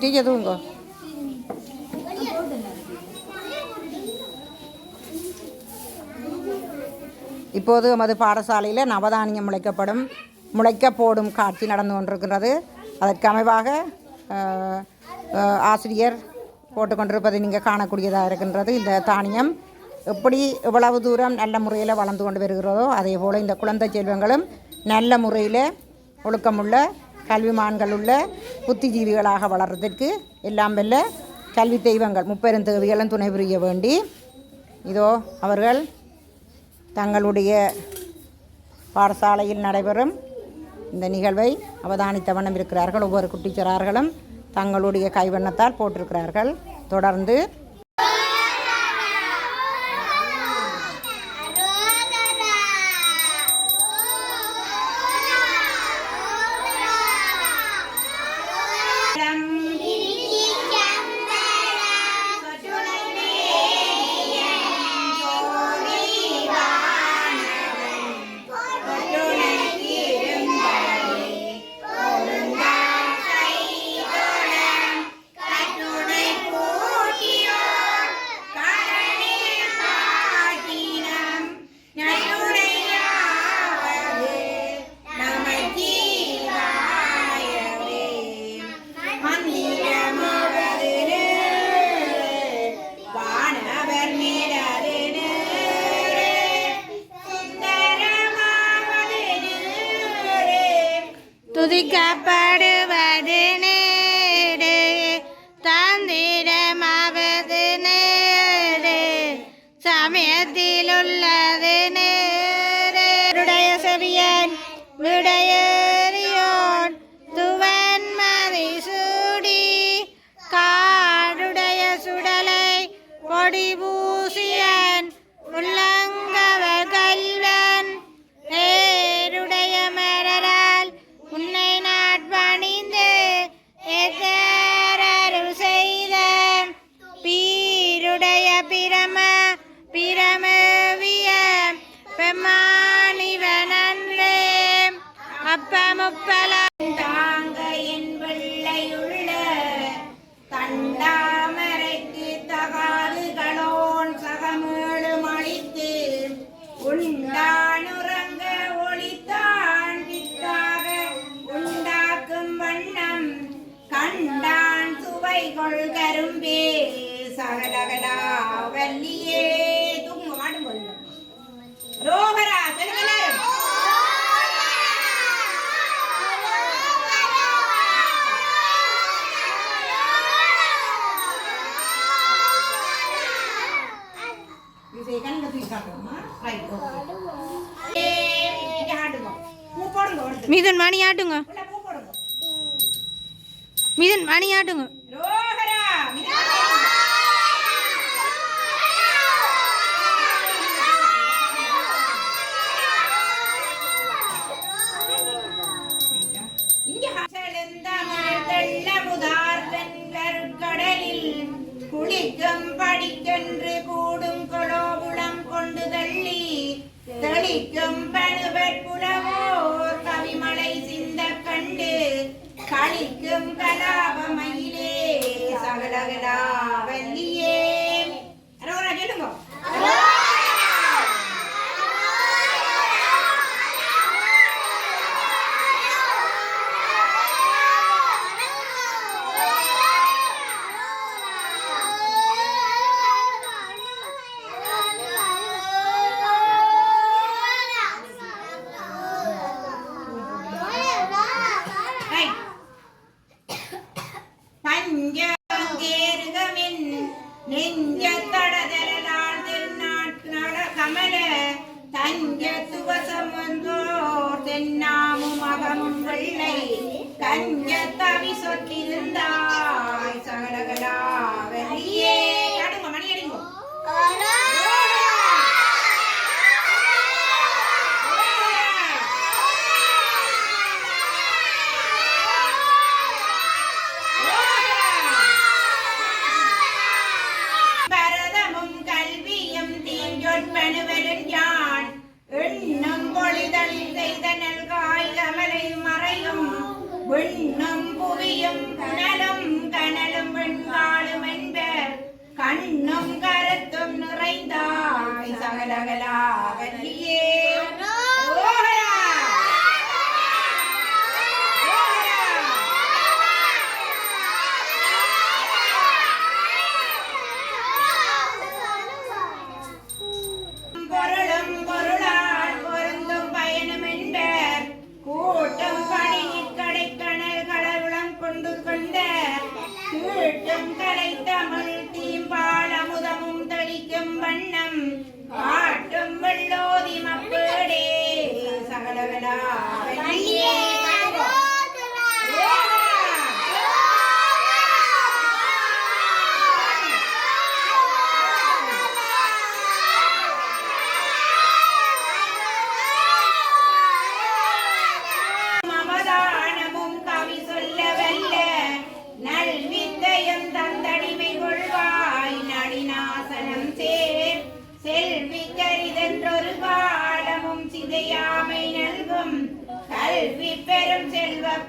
Teacher தூங்கோ. இப்போது எமது பாடசாலையில் நவதானியம் முளைக்க போடும் காட்சி நடந்து கொண்டிருக்கின்றது. அதற்கு அமைவாக ஆசிரியர் போட்டுக்கொண்டிருப்பதை நீங்கள் காணக்கூடியதாக இருக்கின்றது. இந்த தானியம் எப்படி எவ்வளவு தூரம் நல்ல முறையில் வளர்ந்து கொண்டு வருகிறதோ அதே போல் இந்த குழந்தை செல்வங்களும் நல்ல முறையில் ஒழுக்கமுள்ள கல்விமான்கள் உள்ள புத்திஜீவிகளாக வளர்கிறதுக்கு எல்லாம் வல்ல கல்வி தெய்வங்கள் முப்பெரும் தேவிகளும் துணை புரிய வேண்டி இதோ அவர்கள் தங்களுடைய பாடசாலையில் நடைபெறும் இந்த நிகழ்வை அவதானித்த வண்ணம் இருக்கிறார்கள். ஒவ்வொரு குட்டிச்சரார்களும் தங்களுடைய கைவண்ணத்தால் போட்டிருக்கிறார்கள். தொடர்ந்து துதிக்கப்படுவது நேரே தந்திரமாவது நேரே சமயத்தில் உள்ளது நேரே செவியன் விடையறியோன் துவன் மதி சூடி காடுடைய சுடலை பொடி பூசியன் உள்ளங்கவர் கல்வன் ஏருடைய மரரால் உன்னை நாட்பணிந்து எத்தரருள் செய்த பீருடைய பிரமவிய பெம்மானிவனன்றே அப்பமுப்பல தாங்கையின் வெள்ளையுள்ள தண்டாமரைக்கு தகாதுகளோன் சகமேடும் அளித்து உண்டானுறங்க ஒளித்தான் வித்தாக உண்டாக்கும் வண்ணம் கண்டான் சுவைகொள் கரும்பே சகலகடா வல்லியே தூங்க மாட்டும் கொள்ளும் ரோகரா சொல்லுங்க. மிதுன் மணி ஆட்டுங்க. மிதுன் மணி ஆட்டுங்க. கடலில் குளிக்கும் படிக்கென்று கூடும் கொலோகுளம் கொண்டு தள்ளி தெளிக்கும் பணுவற்புலவோர் கவிமலை சிந்த கண்டு களிக்கும் கலாபமயிலே சகலகலா வல்லியே சொல்லுங்க. பஞ்சேருக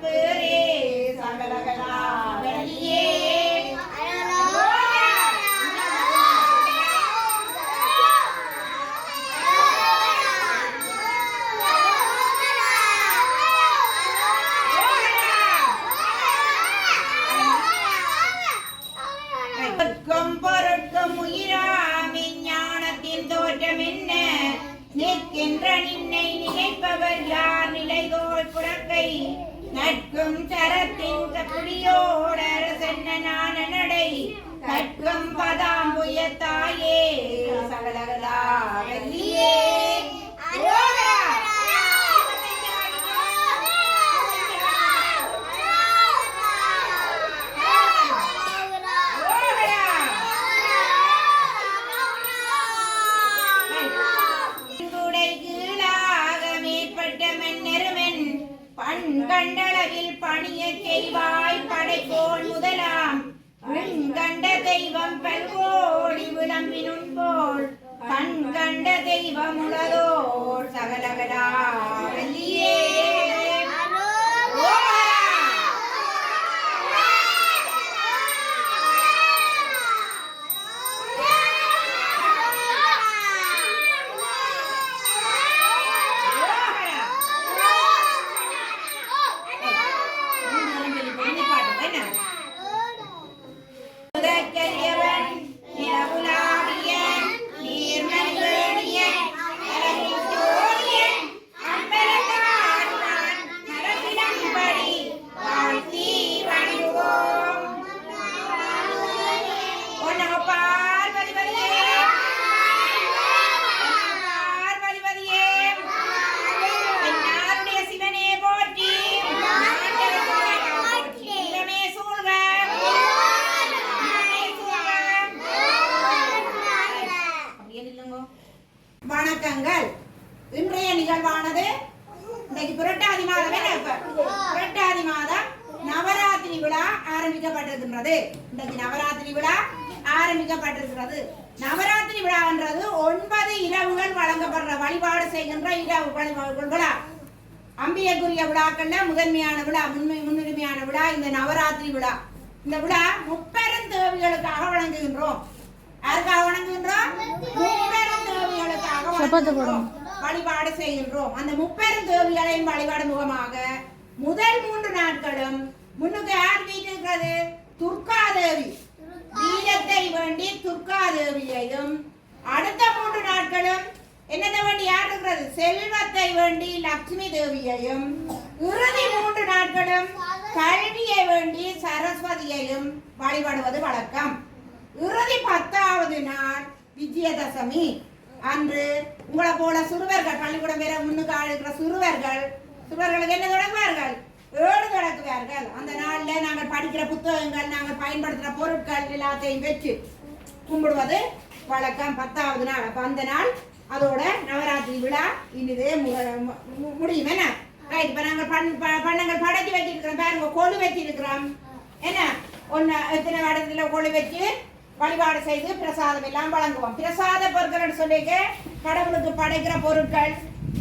பேரே சகலகலா வெளியே பொருட்கும் உயிராமி ஞானத்தின் தோற்றம் என்ன நிற்கின்ற நின்னை நினைப்பவர் யார் நிலைதோல் புறக்கை நட்கும் சரத்தின் குடியோடர சென்ன நான நடை கற்கும் பதாம்புய தாயே சகலகலா வெள்ளியே கண்டளவில் பணிய செய்வாய் படைப்போல் முதலாம் கண்ட தெய்வம் பல்கோடி விளம்பினும் போல் கண் கண்ட தெய்வம் உளதோர் சகலகலா வெள்ளியே வணக்கங்கள். இன்றைய நிகழ்வானது இன்னைக்கு புரட்டாதி மாதம் புரட்டாதி மாதம் நவராத்திரி விழா ஆரம்பிக்கப்பட்டிருக்கின்றது. இன்னைக்கு நவராத்திரி விழா ஆரம்பிக்கப்பட்டிருக்கிறது. நவராத்திரி விழான்றது 9 இரவுகள் வழங்கப்படுற வழிபாடு செய்கின்ற இரவு விழா. அம்பிகைக்குரிய விழாக்கள்ல முதன்மையான விழா முன்னுரிமையான விழா இந்த நவராத்திரி விழா. இந்த விழா முப்பெரும் தேவிகளுக்காக வழங்குகின்றோம். யாருக்காக வணங்குகின்றோம்? முப்பெரும் தேவிகளுக்காக வழிபாடு செய்கின்றோம். அந்த முப்பெரும் தேவிகளையும் வழிபாடு முகமாக முதல் 3 நாட்களும் முன்னுக்கு யார் வீட்டிருக்கிறது? துர்காதேவி. வீரத்தை வேண்டி துர்காதேவியையும், அடுத்த 3 நாட்களும் என்னத்தை வேண்டி யார் இருக்கிறது? செல்வத்தை வேண்டி லட்சுமி தேவியையும், இறுதி 3 நாட்களும் கல்வியை வேண்டி சரஸ்வதியையும் வழிபடுவது வழக்கம். இறுதி 10வது நாள் விஜயதசமி அன்று உங்களை போல சிறுவர்கள் பள்ளிக்கூடம் வேற முன்னுக்கு இருக்கிற சிறுவர்களுக்கு என்ன தொடங்குவார்கள்? 7 தொடங்குவார்கள். அந்த நாள்ல நாங்கள் படிக்கிற புத்தகங்கள், நாங்கள் பயன்படுத்துகிற பொருட்கள் எல்லாத்தையும் வச்சு கும்பிடுவது வழக்கம். 10வது நாள். அப்ப அந்த நாள் அதோட நவராத்திரி விழா இனிதே முடியும். என்ன ரைட்? இப்ப நாங்கள் பண்டங்கள் படைச்சு வச்சிருக்கிறோம். பாருங்க, கொழு வச்சிருக்கிறோம். என்ன ஒன்னு எத்தனை இடத்துல கொழு வச்சு வழிபாடு செய்து பிரசாதம் எல்லாம் வழங்குவோம். பிரசாத பொருட்கள் சொல்லிக்க கடவுளுக்கு படைக்கிற பொருட்கள்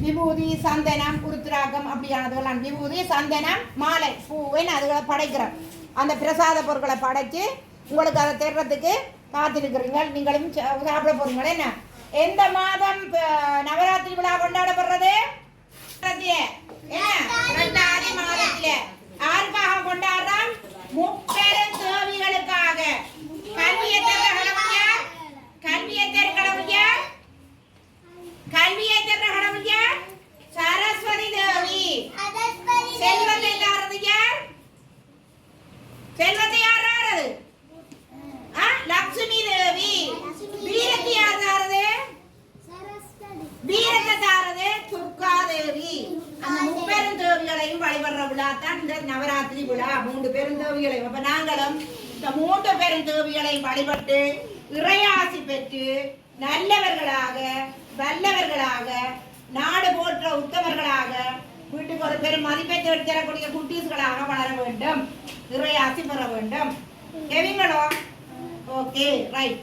விபூதி, சந்தனம், உருத்திராகம் அப்படியானதுலாம். விபூதி, சந்தனம், மாலை, பூ அதுகளை படைக்கிறோம். அந்த பிரசாத பொருட்களை படைச்சு உங்களுக்கு அதை தேடுறதுக்கு காத்திருக்கிறீங்க. நீங்களும் சாப்பிட போறீங்க. என்ன எந்த மாதம் நவராத்திரி விழா கொண்டாடப்படுறது? புரட்டாதி மாதத்திலே. யாருக்காக கொண்டாடுறோம்? முப்பெரும் தேவிகளுக்காக. கல்வியை தர கடவுள் யார்? கல்வியை தர கடவுள் யார்? கல்வியை தர கடவுள் யார்? சரஸ்வதி தேவி. செல்வத்தை தாரது யார்? செல்வத்தை யார் தாரது? லட்சுமி தேவி. வீரத்தை யார் தாரது? வீரத்தை தாரது துர்காதேவி. அந்த முப்பெரும் தேவிகளையும் வழிபடுற விழா தான் இந்த நவராத்திரி விழா. 3 பெருந்தேவிகளையும். அப்ப நாங்களும் இந்த 3 பெருந்தேவிகளையும் வழிபட்டு இறையாசி பெற்று நல்லவர்களாக, வல்லவர்களாக, நாடு போற்ற உத்தமர்களாக, வீட்டுக்கு ஒரு பெரும் மதிப்பை தரக்கூடிய குட்டீஸ்களாக வளர வேண்டும். இறையாசி பெற வேண்டும். கேவீங்களோ? Okay, right.